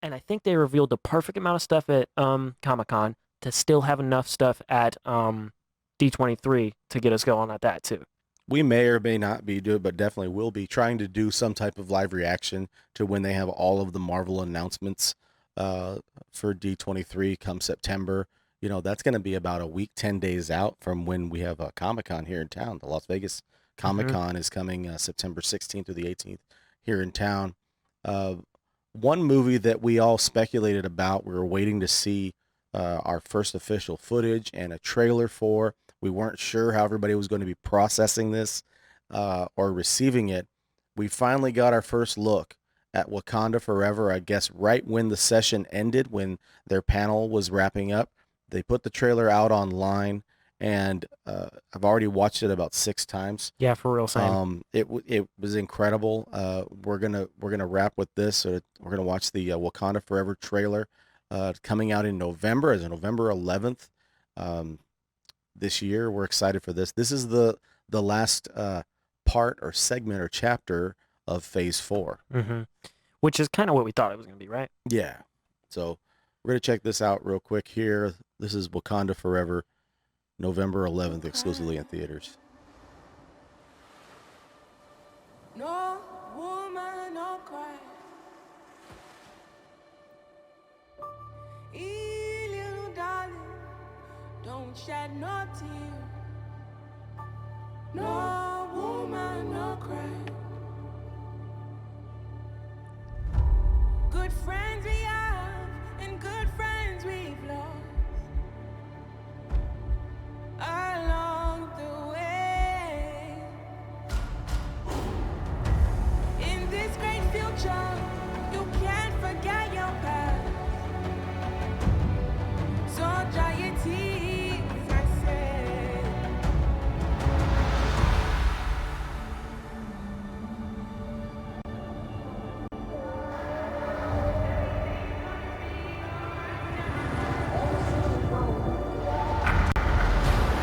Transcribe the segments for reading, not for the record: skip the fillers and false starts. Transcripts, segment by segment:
and I think they revealed the perfect amount of stuff at Comic-Con to still have enough stuff at D23 to get us going at that too. We may or may not be doing, but definitely will be trying to do some type of live reaction to when they have all of the Marvel announcements uh, for D23 come September. You know, that's going to be about a week, 10 days out from when we have a Comic Con here in town. The Las Vegas Comic Hmm. Con is coming September 16th through the 18th here in town. Uh, One movie that we all speculated about, we were waiting to see our first official footage and a trailer for. We weren't sure how everybody was going to be processing this or receiving it. We finally got our first look at Wakanda Forever, I guess, right when the session ended, when their panel was wrapping up. They put the trailer out online, and I've already watched it about 6 times. Yeah, for real, same. It was incredible. We're gonna wrap with this. So we're gonna watch the Wakanda Forever trailer coming out in November, as of November 11th. Um, this year. We're excited for this. This is the last part or segment or chapter of Phase 4. Hmm. Which is kind of what we thought it was going to be, right? Yeah. So we're gonna check this out real quick here. This is Wakanda Forever, November 11th, exclusively in theaters. No woman, no cry. Little darling, don't shed no tear. No woman, no cry. Good friends we have, and good friends we've lost along the way. In this great future, you can't forget your past. So dry your tears, I say.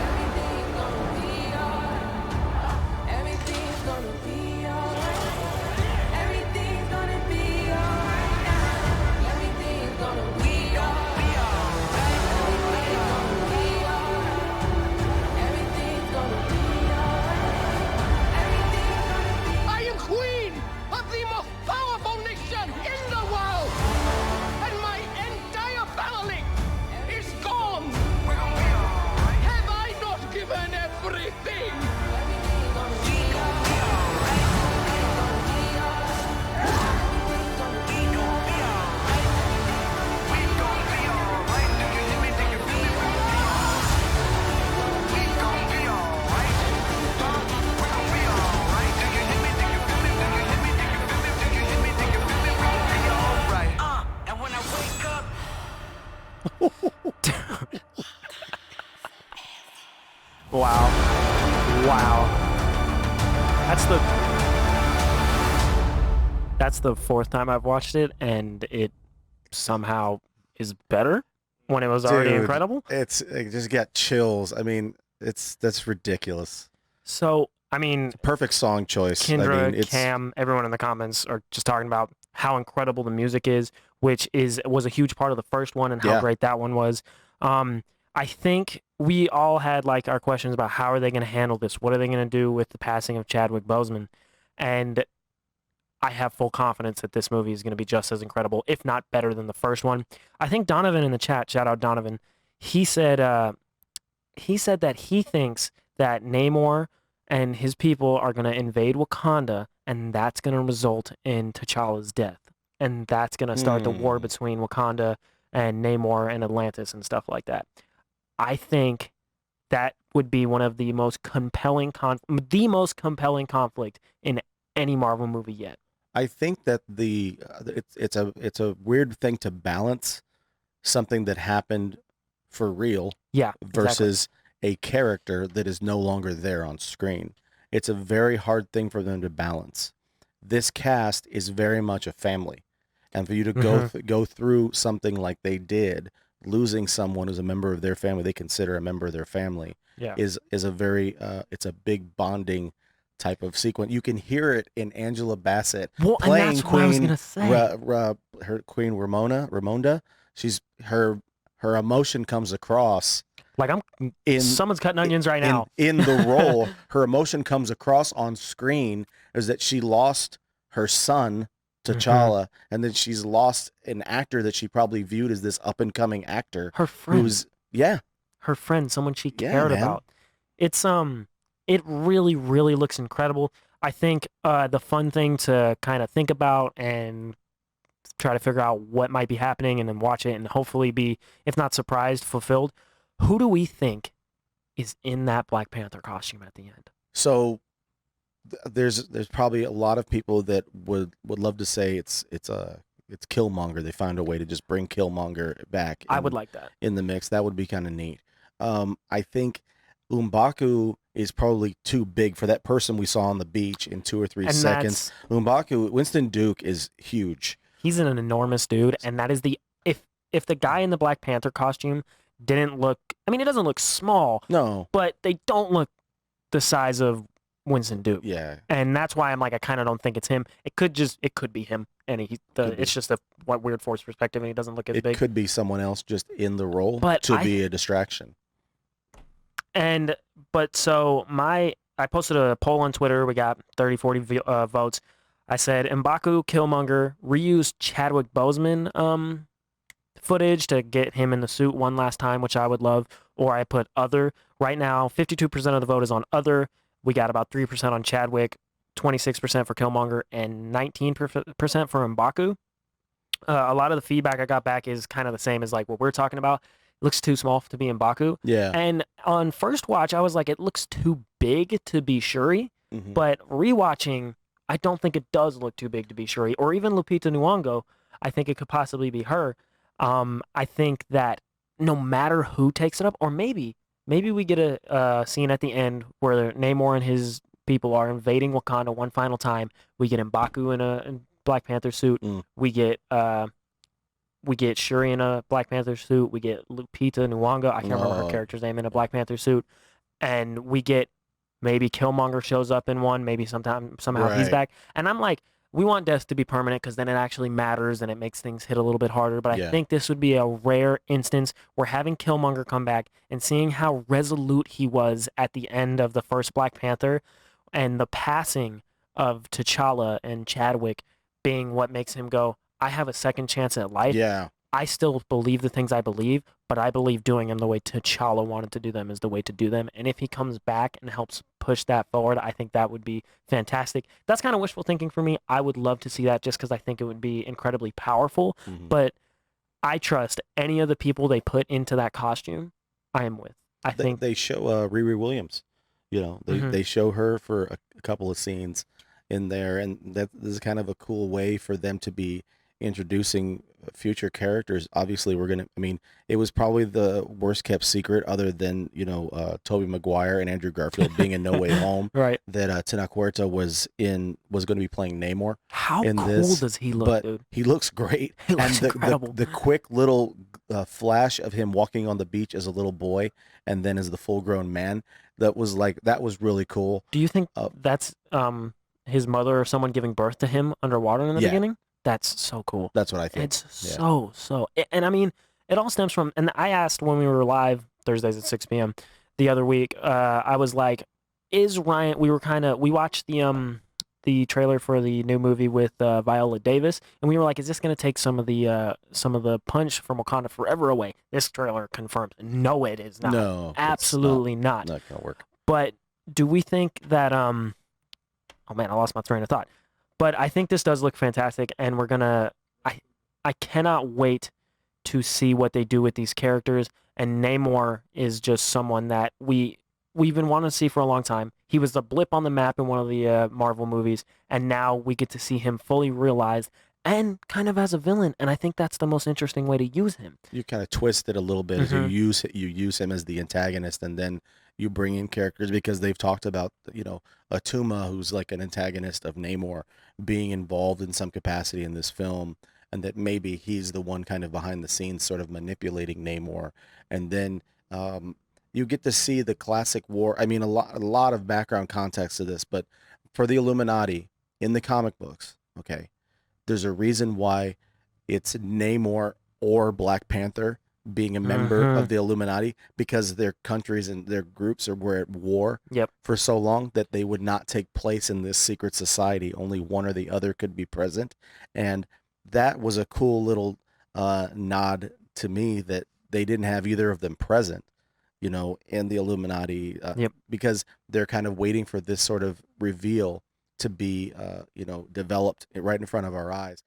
Everything's gonna be alright. Everything's gonna be alright. Everything's gonna be alright now. Everything's gonna be alright. Everything's gonna be alright. Everything's gonna be alright. Everything's gonna be. I am queen of the most powerful nation in the world, and my entire family is gone. Have I not given everything? Everything's gonna be alright. Everything's gonna be alright. And when I wake up, Wow. Wow. That's the fourth time I've watched it, and it somehow is better when it was already Dude, incredible. it just got chills. I mean, that's ridiculous. So, I mean, Perfect song choice. I Kendra, mean, it's Cam, everyone in the comments are just talking about how incredible the music is, which was a huge part of the first one and how Yeah. great that one was. I think we all had like our questions about how are they going to handle this? What are they going to do with the passing of Chadwick Boseman? And I have full confidence that this movie is going to be just as incredible, if not better than the first one. I think Donovan in the chat, shout out Donovan, he said that he thinks that Namor and his people are going to invade Wakanda, and that's going to result in T'Challa's death. And that's going to start the war between Wakanda and Namor and Atlantis and stuff like that. I think that would be one of the most compelling conflict in any Marvel movie yet. I think that it's a weird thing to balance something that happened for real Yeah, exactly. versus a character that is no longer there on screen. It's a very hard thing for them to balance. This cast is very much a family, and for you to go through something like they did, losing someone who's a member of their family, they consider a member of their family, Yeah. is a very it's a big bonding type of sequence. You can hear it in Angela Bassett Well, and playing that's what I was Queen gonna say. her Queen Ramonda. She's her emotion comes across Like in someone's cutting onions right now. in the role. Her emotion comes across on screen is that she lost her son T'Challa, and then she's lost an actor that she probably viewed as this up and coming actor Her friend, who's her friend, someone she Yeah, cared man. about. It's it really, really looks incredible. I think the fun thing to kind of think about and try to figure out what might be happening and then watch it and hopefully be, if not surprised, fulfilled. Who do we think is in that Black Panther costume at the end? so there's probably a lot of people that would love to say it's Killmonger. They found a way to just bring Killmonger back. I would like that. in the mix. That would be kind of neat. I think M'Baku is probably too big for that person we saw on the beach in 2 or 3 And seconds. Winston Duke is huge. He's an enormous dude, and that is the if the guy in the Black Panther costume didn't look, I mean, it doesn't look small, No, but they don't look the size of Winston Duke. yeah, And that's why I'm like, I kind of don't think it's him. It could be him, and Could be. it's just a weird force perspective, and he doesn't look as it big. could be someone else just in the role But to be a distraction. So I posted a poll on Twitter. We got 30, 40 votes. I said M'Baku, Killmonger, reuse Chadwick Boseman footage to get him in the suit one last time, which I would love. Or I put other. Right now, 52% of the vote is on other. We got about 3% on Chadwick, 26% for Killmonger, and 19% for M'Baku. A lot of the feedback I got back is kind of the same as like what we're talking about. It looks too small to be M'Baku. Yeah, And on first watch, I was like, it looks too big to be Shuri. mhm. But rewatching, I don't think it does look too big to be Shuri. Or even Lupita Nyong'o, I think it could possibly be her. I think that no matter who takes it up, or maybe we get a scene at the end where Namor and his people are invading Wakanda one final time. We get M'Baku in a Black Panther suit. Mm. We get Shuri in a Black Panther suit. We get Lupita Nyong'o. I can't remember her character's name in a Black Panther suit. And we get maybe Killmonger shows up in one. Maybe somehow he's Right. back. And I'm like, we want death to be permanent because then it actually matters and it makes things hit a little bit harder. But I Yeah. think this would be a rare instance where having Killmonger come back and seeing how resolute he was at the end of the first Black Panther and the passing of T'Challa and Chadwick being what makes him go, I have a second chance at life. Yeah, I still believe the things I believe, but I believe doing them the way T'Challa wanted to do them is the way to do them. And if he comes back and helps push that forward, I think that would be fantastic. That's kind of wishful thinking for me. I would love to see that just because I think it would be incredibly powerful. mhm. But I trust any of the people they put into that costume, I am with. I They, think they show Riri Williams. Mhm. They show her for a couple of scenes in there, and that this is kind of a cool way for them to be introducing future characters. Obviously, it was probably the worst kept secret, other than Tobey Maguire and Andrew Garfield being in No Way Home, right. that Tenoch Huerta was going to be playing Namor. How in cool this, does he look, but dude? he looks great. He looks and incredible. the quick little flash of him walking on the beach as a little boy and then as the full grown man, that was really cool. Do you think Uh, that's his mother or someone giving birth to him underwater in the Yeah. beginning? That's so cool. That's what I think. It's Yeah. and I mean, it all stems from, and I asked when we were live Thursdays at 6 p.m. the other week, I was like, is Ryan, we watched the trailer for the new movie with Viola Davis, and we were like, is this going to take some of the punch from Wakanda Forever away? This trailer confirms, no, it is not. No, Absolutely it's not. not gonna work. But do we think that oh man, I lost my train of thought. But I think this does look fantastic, and we're gonna I cannot wait to see what they do with these characters. And Namor is just someone that we've been wanting to see for a long time. He was the blip on the map in one of the Marvel movies, and now we get to see him fully realized and kind of as a villain. And I think that's the most interesting way to use him. You kind of twist it a little bit as Mhm. you use him as the antagonist, and then you bring in characters because they've talked about Atuma, who's like an antagonist of Namor, being involved in some capacity in this film, and that maybe he's the one kind of behind the scenes sort of manipulating Namor. And then you get to see the classic war. I mean, a lot of background context to this, but for the Illuminati in the comic books, okay, there's a reason why it's Namor or Black Panther being a member Mhm. of the Illuminati, because their countries and their groups were at war Yep. for so long that they would not take place in this secret society. Only one or the other could be present. And that was a cool little nod to me that they didn't have either of them present, in the Illuminati, Yep. because they're kind of waiting for this sort of reveal to be, developed right in front of our eyes.